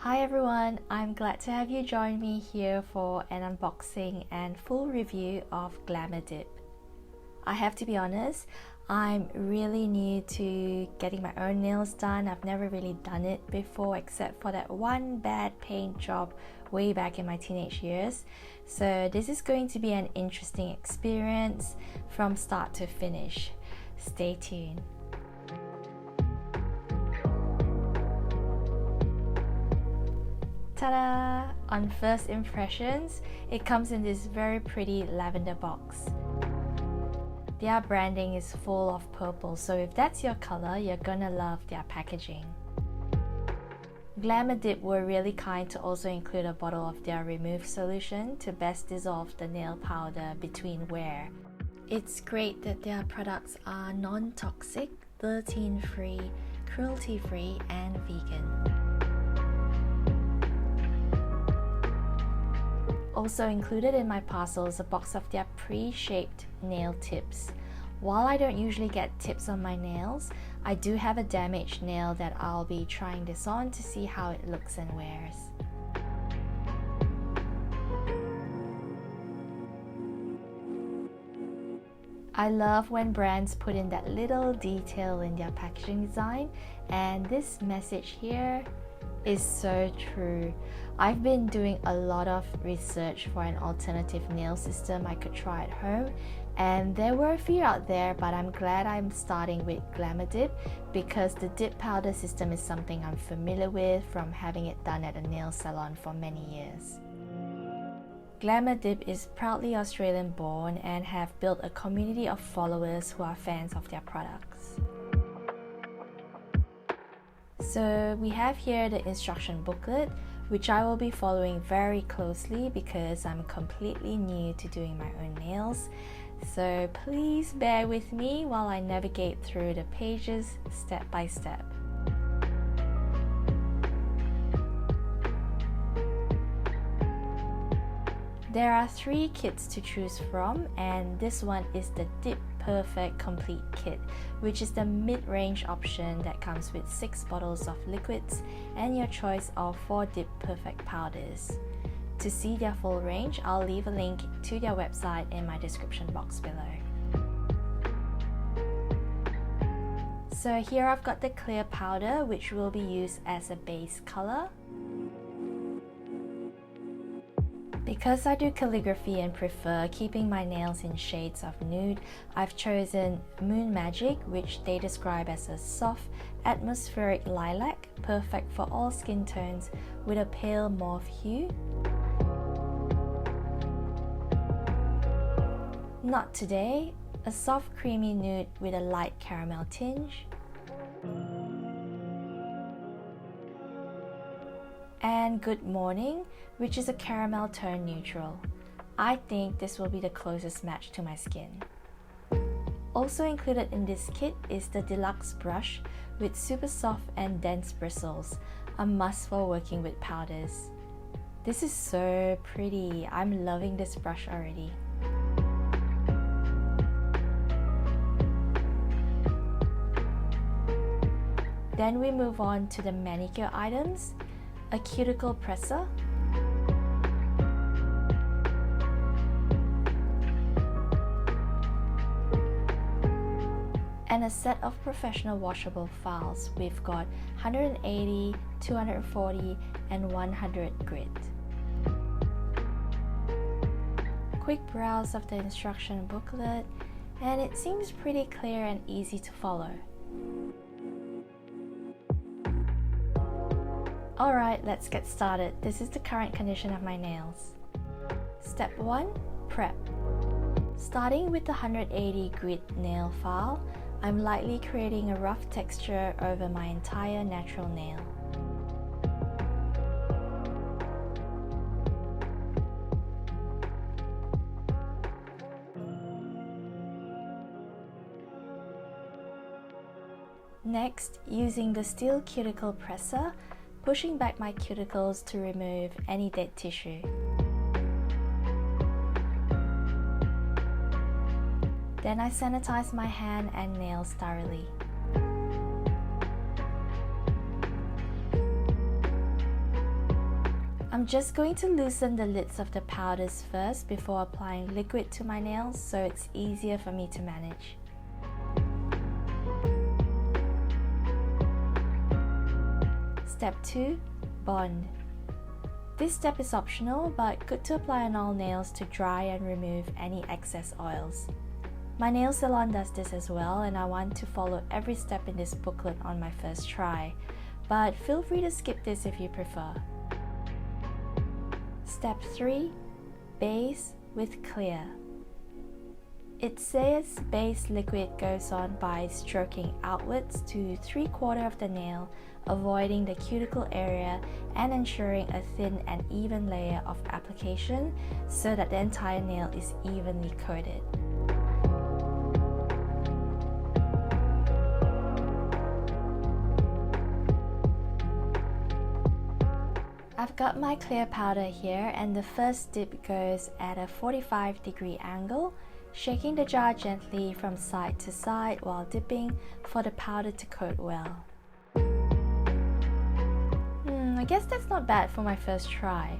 Hi everyone, I'm glad to have you join me here for an unboxing and full review of GLAMRDiP. I have to be honest, I'm really new to getting my own nails done. I've never really done it before except for that one bad paint job way back in my teenage years. So this is going to be an interesting experience from start to finish. Stay tuned. Ta-da! On first impressions, it comes in this very pretty lavender box. Their branding is full of purple, so if that's your color, you're gonna love their packaging. GLAMRDiP were really kind to also include a bottle of their remove solution to best dissolve the nail powder between wear. It's great that their products are non-toxic, gluten-free, cruelty-free, and vegan. Also included in my parcel is a box of their pre-shaped nail tips. While I don't usually get tips on my nails, I do have a damaged nail that I'll be trying this on to see how it looks and wears. I love when brands put in that little detail in their packaging design, and this message here is so true. I've been doing a lot of research for an alternative nail system I could try at home, and there were a few out there, but I'm glad I'm starting with GLAMRDiP because the dip powder system is something I'm familiar with from having it done at a nail salon for many years. GLAMRDiP is proudly Australian born and have built a community of followers who are fans of their products. So we have here the instruction booklet, which I will be following very closely because I'm completely new to doing my own nails. So please bear with me while I navigate through the pages step by step. There are 3 kits to choose from, and this one is the Dip Perfect Complete Kit, which is the mid-range option that comes with 6 bottles of liquids and your choice of 4 Dip Perfect powders. To see their full range, I'll leave a link to their website in my description box below. So here I've got the clear powder, which will be used as a base color. Because I do calligraphy and prefer keeping my nails in shades of nude, I've chosen Moon Magic, which they describe as a soft, atmospheric lilac, perfect for all skin tones with a pale mauve hue. Not Today, a soft creamy nude with a light caramel tinge. And Good Morning, which is a caramel tone neutral. I think this will be the closest match to my skin. Also included in this kit is the deluxe brush with super soft and dense bristles, a must for working with powders. This is so pretty. I'm loving this brush already. Then we move on to the manicure items, a cuticle presser, and a set of professional washable files. We've got 180, 240, and 100 grit. Quick browse of the instruction booklet, and it seems pretty clear and easy to follow. Alright, let's get started. This is the current condition of my nails. Step 1. Prep. Starting with the 180 grit nail file, I'm lightly creating a rough texture over my entire natural nail. Next, using the steel cuticle presser, pushing back my cuticles to remove any dead tissue. Then I sanitize my hand and nails thoroughly. I'm just going to loosen the lids of the powders first before applying liquid to my nails so it's easier for me to manage. Step 2. Bond. This step is optional but good to apply on all nails to dry and remove any excess oils. My nail salon does this as well, and I want to follow every step in this booklet on my first try, but feel free to skip this if you prefer. Step 3. Base with clear. It says base liquid goes on by stroking outwards to 3/4 of the nail, avoiding the cuticle area and ensuring a thin and even layer of application so that the entire nail is evenly coated. I've got my clear powder here, and the first dip goes at a 45-degree angle, shaking the jar gently from side to side while dipping for the powder to coat well. I guess that's not bad for my first try.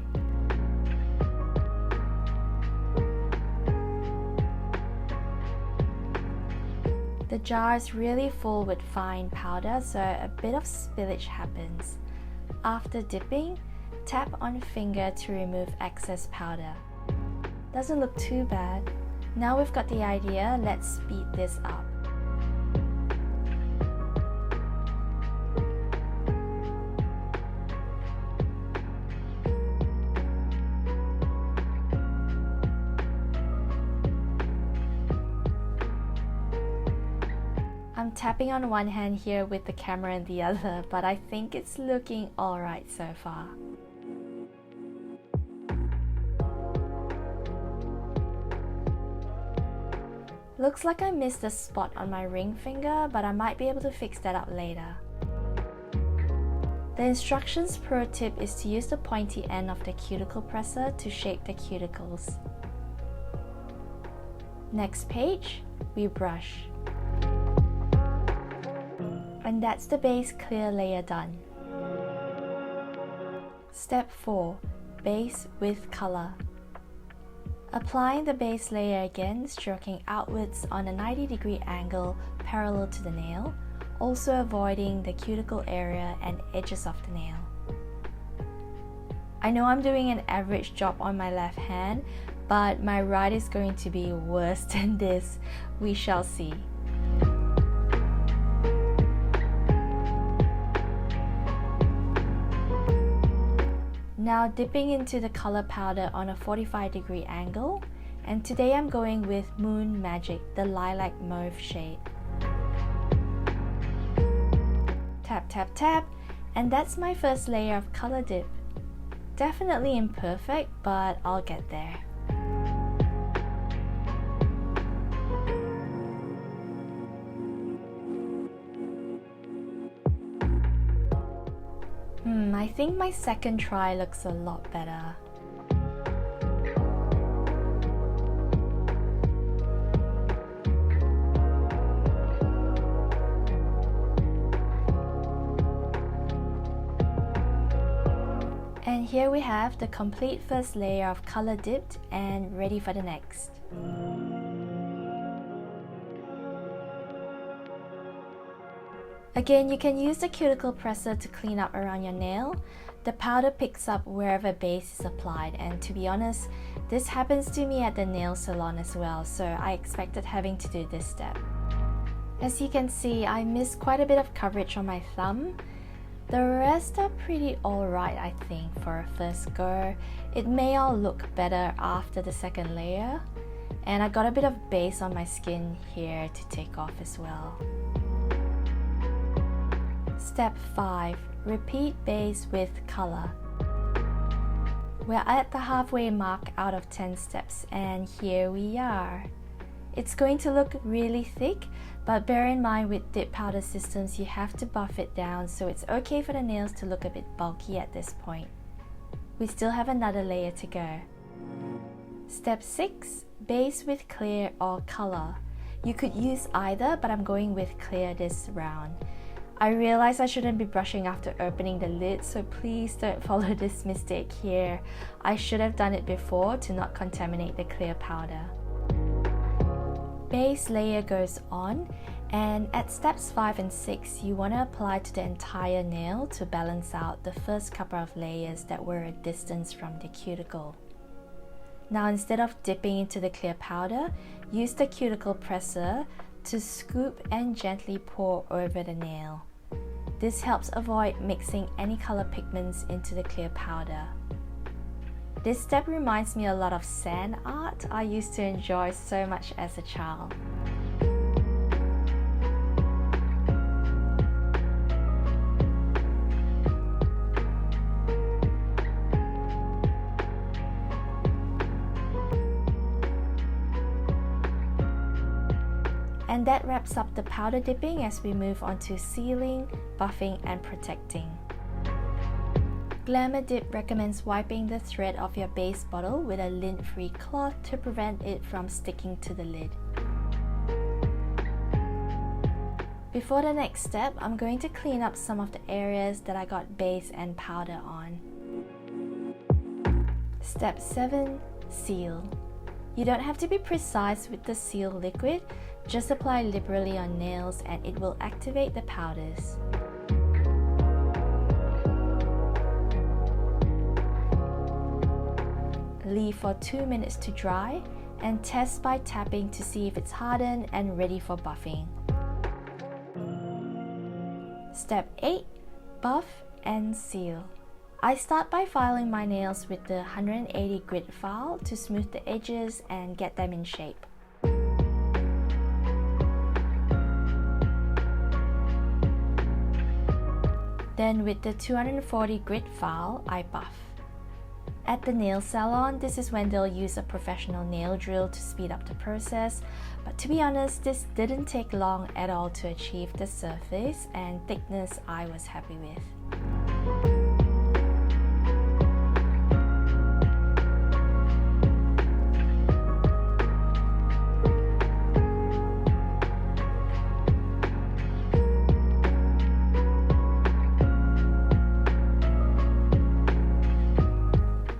The jar is really full with fine powder, so a bit of spillage happens. After dipping, tap on finger to remove excess powder. Doesn't look too bad. Now we've got the idea, let's speed this up. I'm tapping on one hand here with the camera in the other, but I think it's looking alright so far. Looks like I missed a spot on my ring finger, but I might be able to fix that up later. The instructions pro tip is to use the pointy end of the cuticle presser to shape the cuticles. Next page, we brush. And that's the base clear layer done. Step 4. Base with color. Applying the base layer again, stroking outwards on a 90-degree angle parallel to the nail, also avoiding the cuticle area and edges of the nail. I know I'm doing an average job on my left hand, but my right is going to be worse than this. We shall see. Now dipping into the color powder on a 45-degree angle, and today I'm going with Moon Magic, the lilac mauve shade. Tap tap tap, and that's my first layer of color dip. Definitely imperfect, but I'll get there. I think my second try looks a lot better. And here we have the complete first layer of color dipped and ready for the next. Again, you can use the cuticle presser to clean up around your nail. The powder picks up wherever base is applied, and to be honest, this happens to me at the nail salon as well, so I expected having to do this step. As you can see, I missed quite a bit of coverage on my thumb. The rest are pretty alright, I think, for a first go. It may all look better after the second layer, and I got a bit of base on my skin here to take off as well. Step 5. Repeat base with color. We're at the halfway mark out of 10 steps, and here we are. It's going to look really thick, but bear in mind with dip powder systems you have to buff it down, so it's okay for the nails to look a bit bulky at this point. We still have another layer to go. Step 6. Base with clear or color. You could use either, but I'm going with clear this round. I realize I shouldn't be brushing after opening the lid, so please don't follow this mistake here. I should have done it before to not contaminate the clear powder. Base layer goes on, and at steps 5 and 6 you want to apply to the entire nail to balance out the first couple of layers that were a distance from the cuticle. Now instead of dipping into the clear powder, use the cuticle presser to scoop and gently pour over the nail. This helps avoid mixing any color pigments into the clear powder. This step reminds me a lot of sand art I used to enjoy so much as a child. And that wraps up the powder dipping as we move on to sealing, buffing and protecting. GLAMRDiP recommends wiping the thread of your base bottle with a lint-free cloth to prevent it from sticking to the lid. Before the next step, I'm going to clean up some of the areas that I got base and powder on. Step 7. Seal. You don't have to be precise with the seal liquid, just apply liberally on nails and it will activate the powders. Leave for 2 minutes to dry and test by tapping to see if it's hardened and ready for buffing. Step 8. Buff and seal. I start by filing my nails with the 180 grit file to smooth the edges and get them in shape. Then with the 240 grit file, I buff. At the nail salon, this is when they'll use a professional nail drill to speed up the process, but to be honest, this didn't take long at all to achieve the surface and thickness I was happy with.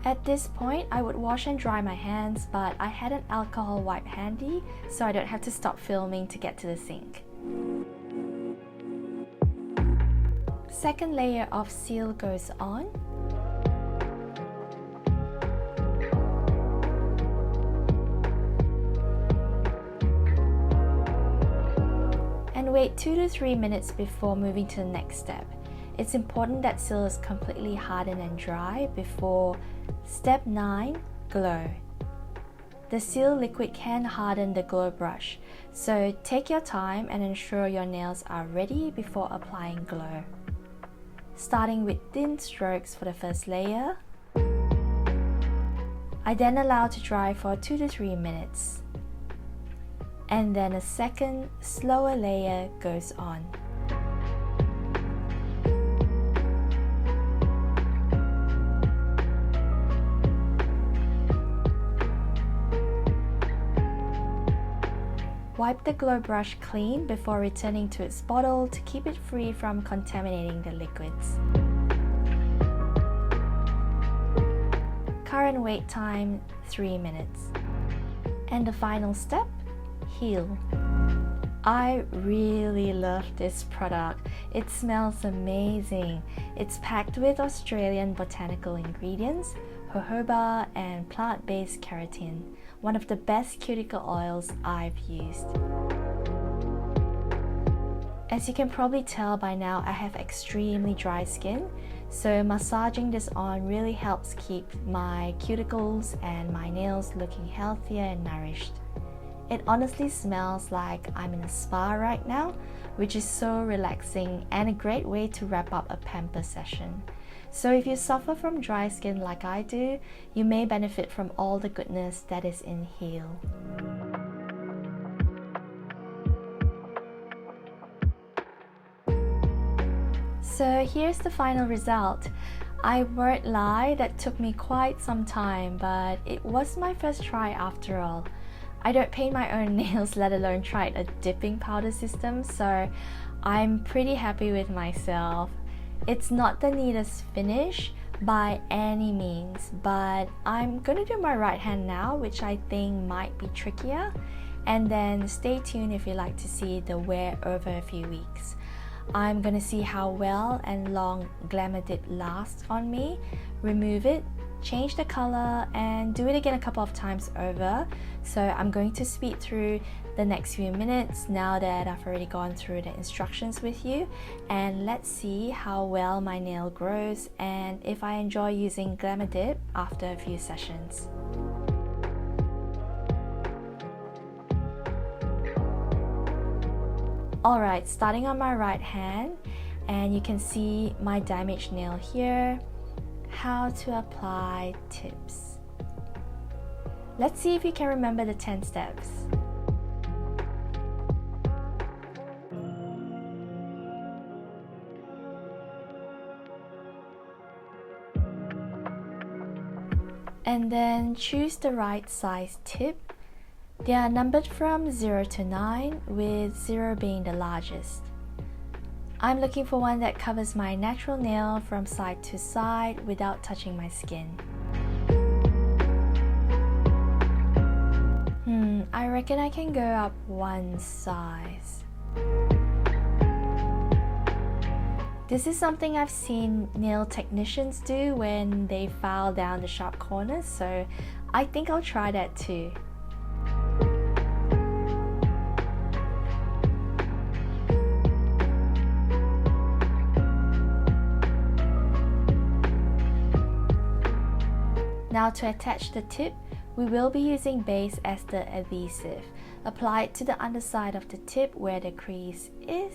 At this point, I would wash and dry my hands, but I had an alcohol wipe handy, so I don't have to stop filming to get to the sink. Second layer of seal goes on. And wait 2 to 3 minutes before moving to the next step. It's important that seal is completely hardened and dry before step 9, glow. The seal liquid can harden the glow brush, so take your time and ensure your nails are ready before applying glow. Starting with thin strokes for the first layer, I then allow to dry for 2 to 3 minutes. And then a second, slower layer goes on. Wipe the glow brush clean before returning to its bottle to keep it free from contaminating the liquids. Current wait time 3 minutes. And the final step, heal. I really love this product. It smells amazing. It's packed with Australian botanical ingredients, jojoba and plant-based keratin, one of the best cuticle oils I've used. As you can probably tell by now, I have extremely dry skin, so massaging this on really helps keep my cuticles and my nails looking healthier and nourished. It honestly smells like I'm in a spa right now, which is so relaxing and a great way to wrap up a pamper session. So if you suffer from dry skin like I do, you may benefit from all the goodness that is in Heal. So here's the final result. I won't lie, that took me quite some time, but it was my first try after all. I don't paint my own nails, let alone try a dipping powder system, so I'm pretty happy with myself. It's not the neatest finish by any means, but I'm gonna do my right hand now, which I think might be trickier, and then stay tuned if you'd like to see the wear over a few weeks. I'm gonna see how well and long GLAMRDiP lasts on me, remove it, change the color, and do it again a couple of times over. So I'm going to speed through the next few minutes now that I've already gone through the instructions with you, and let's see how well my nail grows and if I enjoy using GLAMRDiP after a few sessions. Alright, starting on my right hand, and you can see my damaged nail here. How to apply tips. Let's see if you can remember the 10 steps. And then choose the right size tip. They are numbered from 0 to 9, with 0 being the largest. I'm looking for one that covers my natural nail from side to side without touching my skin. I reckon I can go up one size. This is something I've seen nail technicians do when they file down the sharp corners, so I think I'll try that too. Now to attach the tip, we will be using base as the adhesive. Apply it to the underside of the tip where the crease is,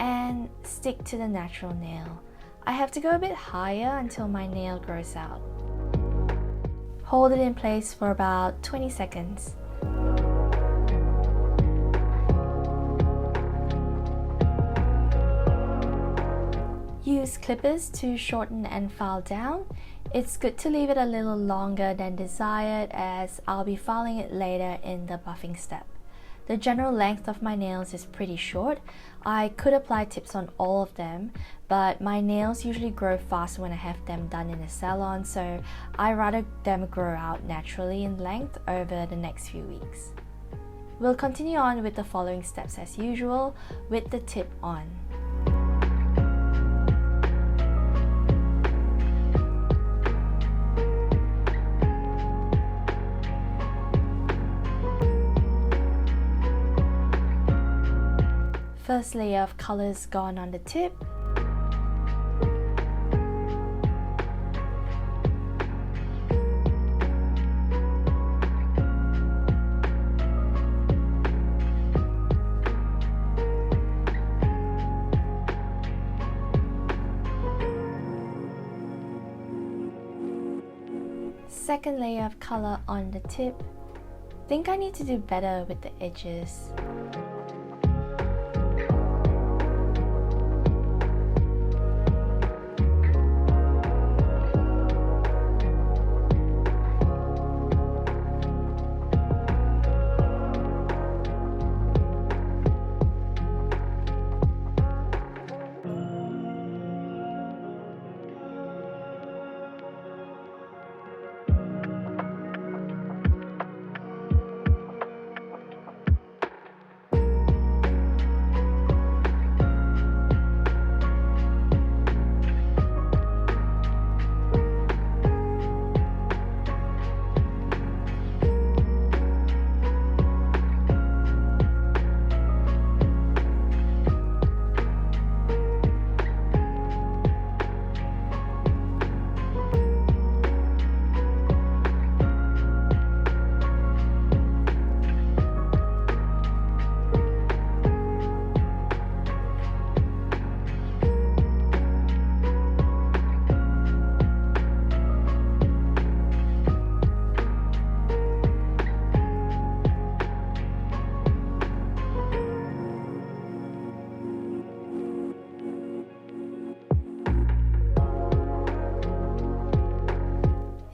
and stick to the natural nail. I have to go a bit higher until my nail grows out. Hold it in place for about 20 seconds. Use clippers to shorten and file down. It's good to leave it a little longer than desired, as I'll be filing it later in the buffing step. The general length of my nails is pretty short. I could apply tips on all of them, but my nails usually grow fast when I have them done in a salon, so I rather them grow out naturally in length over the next few weeks. We'll continue on with the following steps as usual, with the tip on. First layer of colors gone on the tip. Second layer of color on the tip. Think I need to do better with the edges.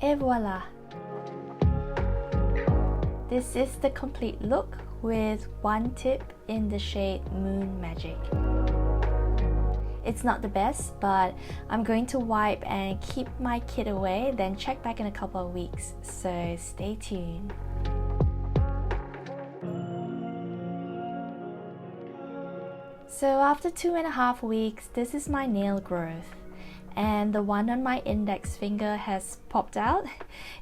Et voila! This is the complete look with one tip in the shade Moon Magic. It's not the best, but I'm going to wipe and keep my kit away, then check back in a couple of weeks, so stay tuned. So after 2.5 weeks, this is my nail growth. And the one on my index finger has popped out.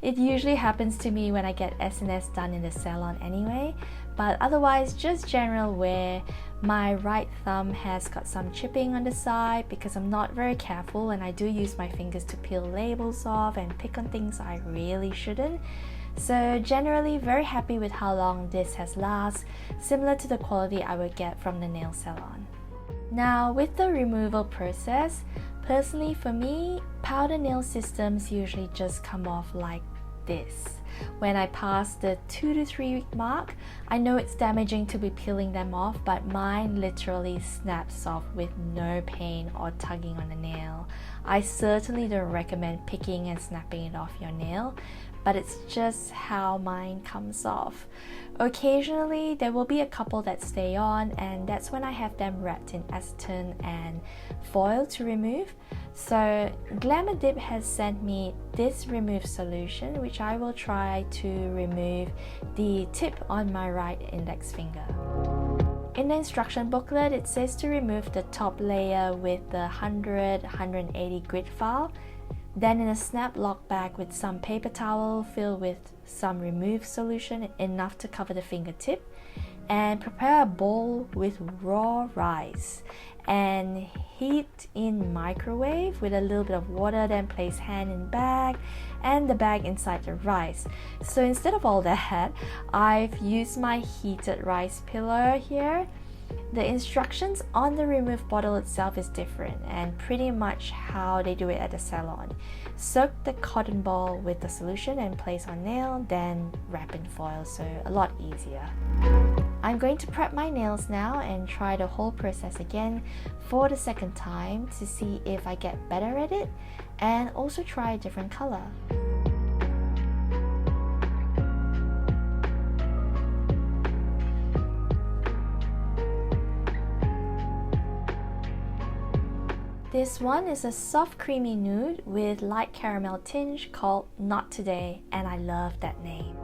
It usually happens to me when I get SNS done in the salon anyway, but otherwise just general wear. My right thumb has got some chipping on the side because I'm not very careful and I do use my fingers to peel labels off and pick on things I really shouldn't. So generally very happy with how long this has lasted, similar to the quality I would get from the nail salon. Now with the removal process, personally for me, powder nail systems usually just come off like this. When I pass the 2 to 3 week mark, I know it's damaging to be peeling them off, but mine literally snaps off with no pain or tugging on the nail. I certainly don't recommend picking and snapping it off your nail, but it's just how mine comes off. Occasionally there will be a couple that stay on, and that's when I have them wrapped in acetone and foil to remove. So GLAMRDiP has sent me this remove solution, which I will try to remove the tip on my right index finger. In the instruction booklet, it says to remove the top layer with the 100-180 grit file. Then in a snap lock bag with some paper towel filled with some remove solution enough to cover the fingertip, and prepare a bowl with raw rice and heat in microwave with a little bit of water, then place hand in bag and the bag inside the rice. So instead of all that, I've used my heated rice pillow here. The instructions on the remove bottle itself is different and pretty much how they do it at the salon. Soak the cotton ball with the solution and place on nail, then wrap in foil, so a lot easier. I'm going to prep my nails now and try the whole process again for the second time to see if I get better at it, and also try a different color. This one is a soft creamy nude with light caramel tinge called Not Today, and I love that name.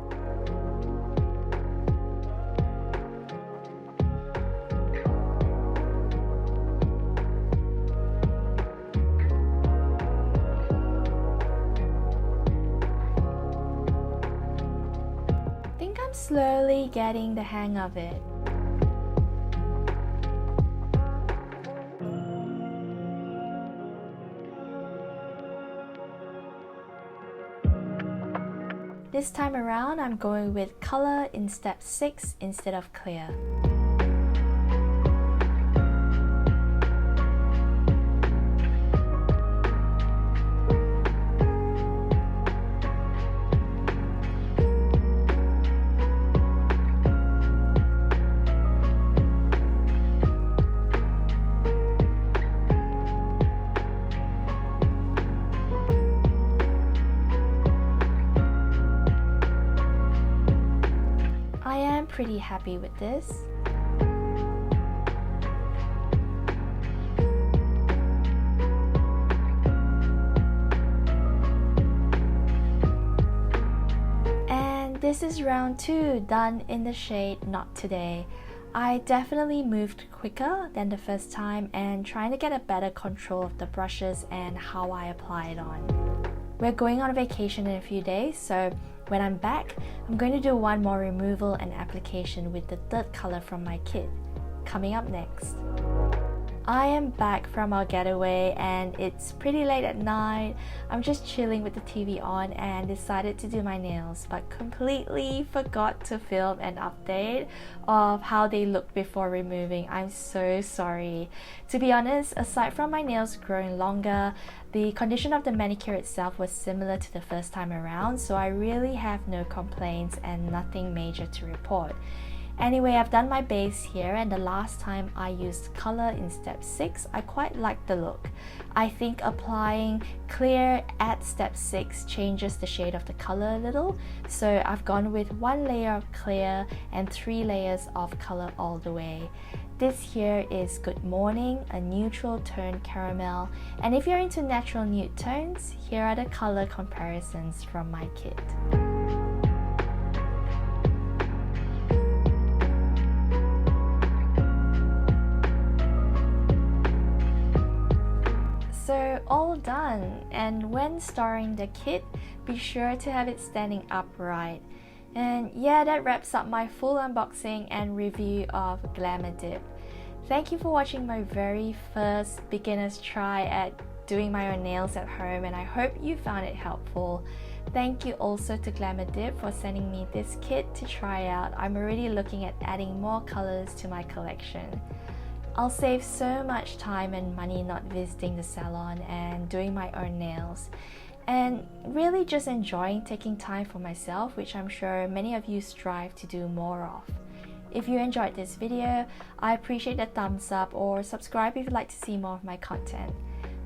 I think I'm slowly getting the hang of it. This time around, I'm going with color in step 6 instead of clear. Pretty happy with this. And this is round 2, done in the shade Not Today. I definitely moved quicker than the first time and trying to get a better control of the brushes and how I apply it on. We're going on vacation in a few days, so when I'm back, I'm going to do one more removal and application with the third color from my kit. Coming up next. I am back from our getaway and it's pretty late at night. I'm just chilling with the TV on and decided to do my nails, but completely forgot to film an update of how they look before removing. I'm so sorry. To be honest, aside from my nails growing longer, the condition of the manicure itself was similar to the first time around, so I really have no complaints and nothing major to report. Anyway, I've done my base here, and the last time I used color in step 6, I quite liked the look. I think applying clear at step 6 changes the shade of the color a little, so I've gone with 1 layer of clear and 3 layers of color all the way. This here is Good Morning, a neutral tone caramel, and if you're into natural nude tones, here are the color comparisons from my kit. So all done, and when storing the kit, be sure to have it standing upright. And yeah, that wraps up my full unboxing and review of GLAMRDiP. Thank you for watching my very first beginner's try at doing my own nails at home, and I hope you found it helpful. Thank you also to GLAMRDiP for sending me this kit to try out. I'm already looking at adding more colors to my collection. I'll save so much time and money not visiting the salon and doing my own nails, and really just enjoying taking time for myself, which I'm sure many of you strive to do more of. If you enjoyed this video, I appreciate a thumbs up, or subscribe if you'd like to see more of my content.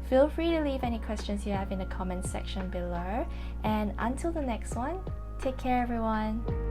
Feel free to leave any questions you have in the comments section below, and until the next one, take care everyone!